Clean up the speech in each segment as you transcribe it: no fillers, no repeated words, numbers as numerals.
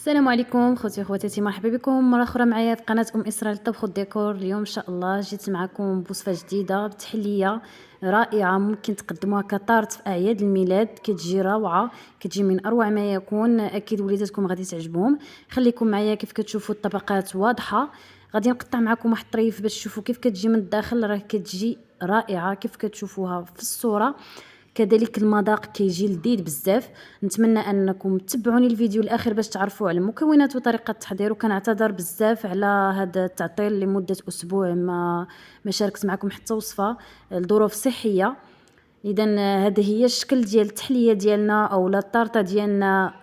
السلام عليكم خوتي خواتاتي، مرحبا بكم مره اخرى معايا في قناه اسراء للطبخ والديكور. اليوم ان شاء الله جيت معكم بوصفه جديده بتحليه رائعه ممكن تقدموها كطارت في اعياد الميلاد. كتجي روعه، كتجي من اروع ما يكون. اكيد وليداتكم غادي تعجبهم. خليكم معايا. كيف كتشوفوا الطبقات واضحه، غادي نقطع معكم واحد الطريف باش تشوفوا كيف كتجي من الداخل. راه كتجي رائعه كيف كتشوفوها في الصوره. كذلك المذاق كيجي لذيذ بزاف. نتمنى انكم تتبعوني الفيديو الاخير باش تعرفوا على المكونات وطريقه التحضير. وكنعتذر بزاف على هذا التعطيل لمده اسبوع ما شاركت معكم حتى وصفه لظروف صحيه. اذا هذه هي الشكل ديال التحليه ديالنا او لا الطارطه ديالنا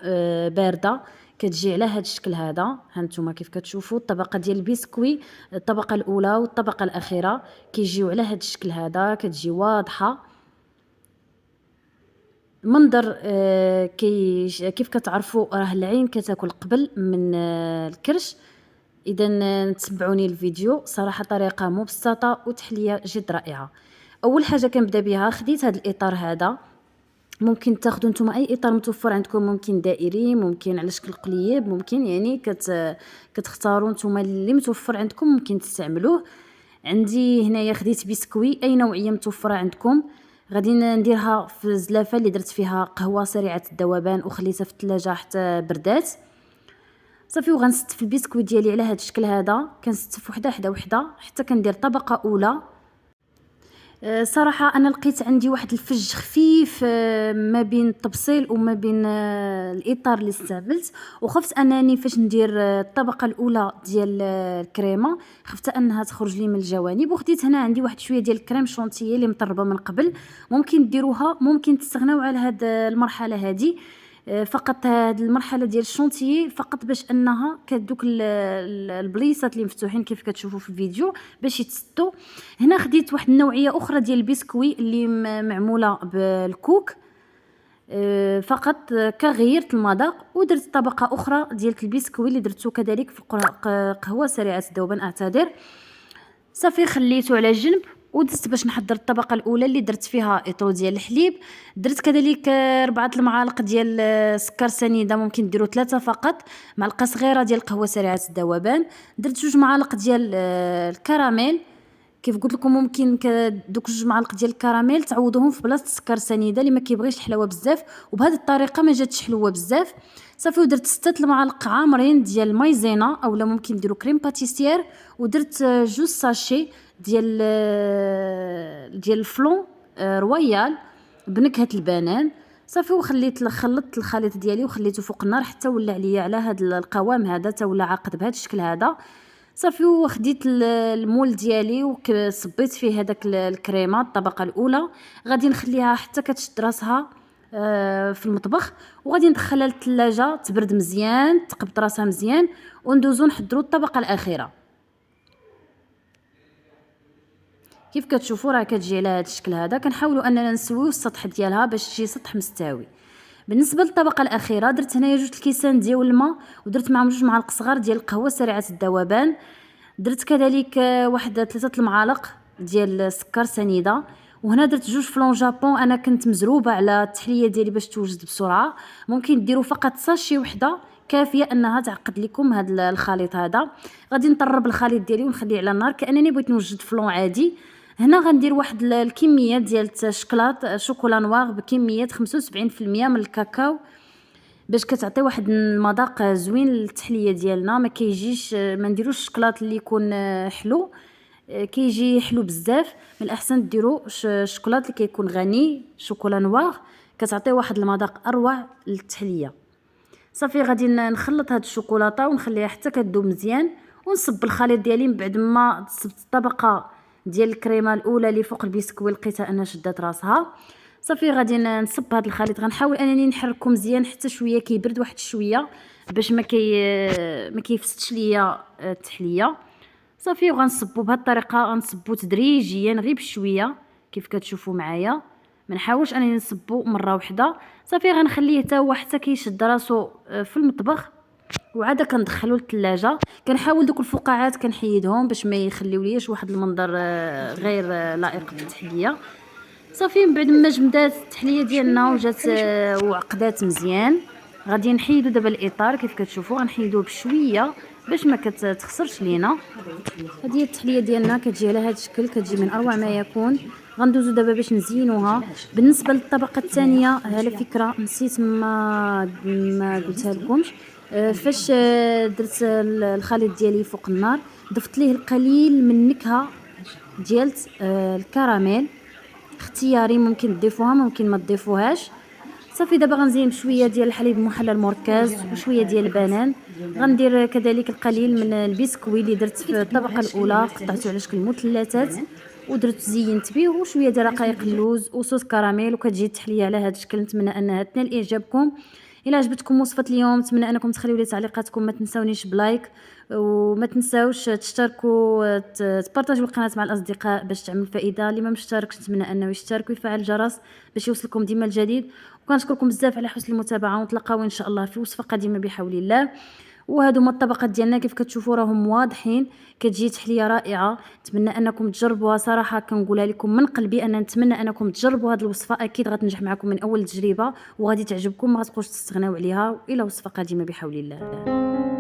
بارده. كتجي على هذا الشكل هذا. هانتوما كيف كتشوفوا الطبقه ديال البسكوي، الطبقه الاولى والطبقه الاخيره كيجيو على هذا الشكل هذا. كتجي واضحه منظر. كيف كتعرفوا راه العين كتاكل قبل من الكرش. اذا نتبعوني الفيديو. صراحه طريقه مبسطه وتحليه جد رائعه. اول حاجه كنبدا بها، خديت هذا الاطار هذا. ممكن تاخذوا نتوما اي اطار متوفر عندكم، ممكن دائري، ممكن على شكل قليب، ممكن يعني كتختاروا نتوما اللي متوفر عندكم ممكن تستعملوه. عندي هنايا خديت بسكوي اي نوعيه متوفره عندكم. غادي نديرها في الزلافه اللي درت فيها قهوه سريعه الذوبان وخليتها في الثلاجه حتى بردات. صافي وغنستف البسكوي ديالي على هذا الشكل هذا. كنستف وحده وحده حتى كندير طبقه اولى. صراحه انا لقيت عندي واحد الفج خفيف ما بين التبصيل وما بين الاطار اللي استعملت، وخفت انني فاش ندير الطبقه الاولى ديال الكريمه خفت انها تخرج لي من الجوانب. وخديت هنا عندي واحد شويه ديال الكريم شونتيي اللي مطربه من قبل. ممكن ديروها، ممكن تستغناو على هاد المرحله هذه. فقط هاد المرحله ديال الشونتيي فقط باش انها كدوك البليصات اللي مفتوحين كيف كتشوفوا في الفيديو باش يتسدوا. هنا خديت واحد النوعيه اخرى ديال البسكوي اللي معموله بالكوك. فقط كغيرت المذاق ودرت طبقه اخرى ديال البسكوي اللي درتو كذلك في قهوه سريعه الذوبان اعتذر. صافي خليته على جنب ودزت باش نحضر الطبقه الاولى اللي درت فيها اطرو ديال الحليب. درت كذلك 4 المعالق ديال سكر سنيده، ممكن ديروا 3 فقط. معلقه صغيره ديال قهوه سريعه الذوبان. درت 2 معالق ديال الكراميل. كيف قلت لكم ممكن دوك 2 معالق ديال الكراميل تعوضوهم في بلاصه السكر سنيده اللي ما كيبغيش الحلاوه بزاف، وبهذه الطريقه ما جاتش حلوه بزاف. صافي ودرت 6 المعالق عامرين ديال المايزينا اولا ممكن ديروا كريم باتيسير. ودرت 2 ساشي ديال الفلون رويال بنكهه البنان. صافي خلطت الخليط ديالي وخليته فوق النار حتى ولا عليا على هذا القوام هذا، حتى ولا عاقد بهذا الشكل هذا. صافي وخديت المول ديالي وصبيت فيه هذاك الكريمه الطبقه الاولى. غادي نخليها حتى كتشد راسها في المطبخ، وغادي ندخلها للثلاجه تبرد مزيان، تقبط راسها مزيان، وندوزو نحضروا الطبقه الاخيره. كيف كتشوفوا راه كتجي على هذا الشكل هذا. كنحاولوا اننا نسويو السطح ديالها باش تجي سطح مستوي. بالنسبه للطبقه الاخيره درت هنايا 2 الكيسان ديال الماء ودرت معهم 2 معالق صغار ديال القهوه سريعه الذوبان. درت كذلك واحد 3 المعالق ديال السكر سنيده. وهنا درت 2 فلون جابون. انا كنت مزروبه على التحليه ديالي باش توجد بسرعه. ممكن ديروا فقط ساشي وحده كافيه انها تعقد لكم هذا الخليط هذا. غادي نطرب الخليط ديالي ونخليه على النار كانني بغيت نوجد فلون عادي. هنا غندير واحد الكميه ديال الشكلاط شوكولا نوار بكميه 75% من الكاكاو باش كتعطي واحد المذاق زوين للتحليه ديالنا. ما كيجيش ما نديروش الشكلاط اللي يكون حلو، كيجي حلو بزاف. من الاحسن ديروا الشكلاط اللي كيكون غني شوكولا نوار، كتعطي واحد المذاق اروع للتحليه. صافي غادي نخلط هاد الشوكولاته ونخليها حتى كتذوب مزيان، ونصب الخليط ديالي من بعد ما صبت الطبقه ديال الكريمه الاولى اللي فوق البسكوي لقيتها انها شدات راسها. صافي غادي نصب هذا الخليط. غنحاول انني نحركو مزيان حتى شويه كيبرد واحد شويه باش ما كيفسدش ليا التحليه. صافي وغنصبو بهذه الطريقه، غنصبو تدريجيا غير بشويه كيف كتشوفوا معايا. ما نحاولش انني نصبو مره واحده. صافي غنخليه حتى هو حتى كيشد راسو في المطبخ، وعاده كندخلو للثلاجه. كنحاول دوك الفقاعات كنحيدهم باش ما يخليوليش واحد المنظر غير لائق بالتحليه. صافي من بعد ما جمدات التحليه ديالنا وجات وعقدات مزيان، غادي نحيدو دابا الاطار كيف كتشوفوا، غنحيدوه بشويه باش ما كتخسرش لينا. هذه هي التحليه ديالنا، كتجي على هذا الشكل، كتجي من اروع ما يكون. غندوزو دابا باش نزينوها. بالنسبه للطبقه الثانيه على فكره نسيت ما قلتها لكمش، فاش درت الخليط ديالي فوق النار ضفت ليه القليل من نكهه ديال الكراميل، اختياري، ممكن تضيفوها ممكن ما تضيفوهاش. صافي دابا غنزين بشويه ديال الحليب المحلى مركز وشويه ديال البنان. غندير كذلك القليل من البسكوي اللي درت في الطبقه الاولى، قطعته على شكل مثلثات ودرت زينت به، وشويه ديال رقائق اللوز وصوص كراميل، وكتجي التحليه على هذا الشكل. نتمنى انها تنال اعجابكم. الى عجبتكم وصفه اليوم نتمنى انكم تخليوا لي تعليقاتكم، ما تنسونيش بلايك، وما تنساوش تشتركوا، تبارطاجوا القناه مع الاصدقاء باش تعمل فائده. اللي ما مشتركش نتمنى انه يشترك ويفعل الجرس باش يوصلكم ديما الجديد. وكنشكركم بزاف على حسن المتابعه، ونتلاقاو ان شاء الله في وصفه قادمه بحول الله. وهادو هما الطبقات ديالنا كيف كتشوفوا راهم واضحين، كتجي تحليه رائعه. نتمنى انكم تجربوها، صراحه كنقولها لكم من قلبي، انا نتمنى انكم تجربوا هذه الوصفه، اكيد غتنجح معكم من اول تجربه وغادي تعجبكم، ما غتبقوش تستغناو عليها. والى وصفه قادمه بحول الله.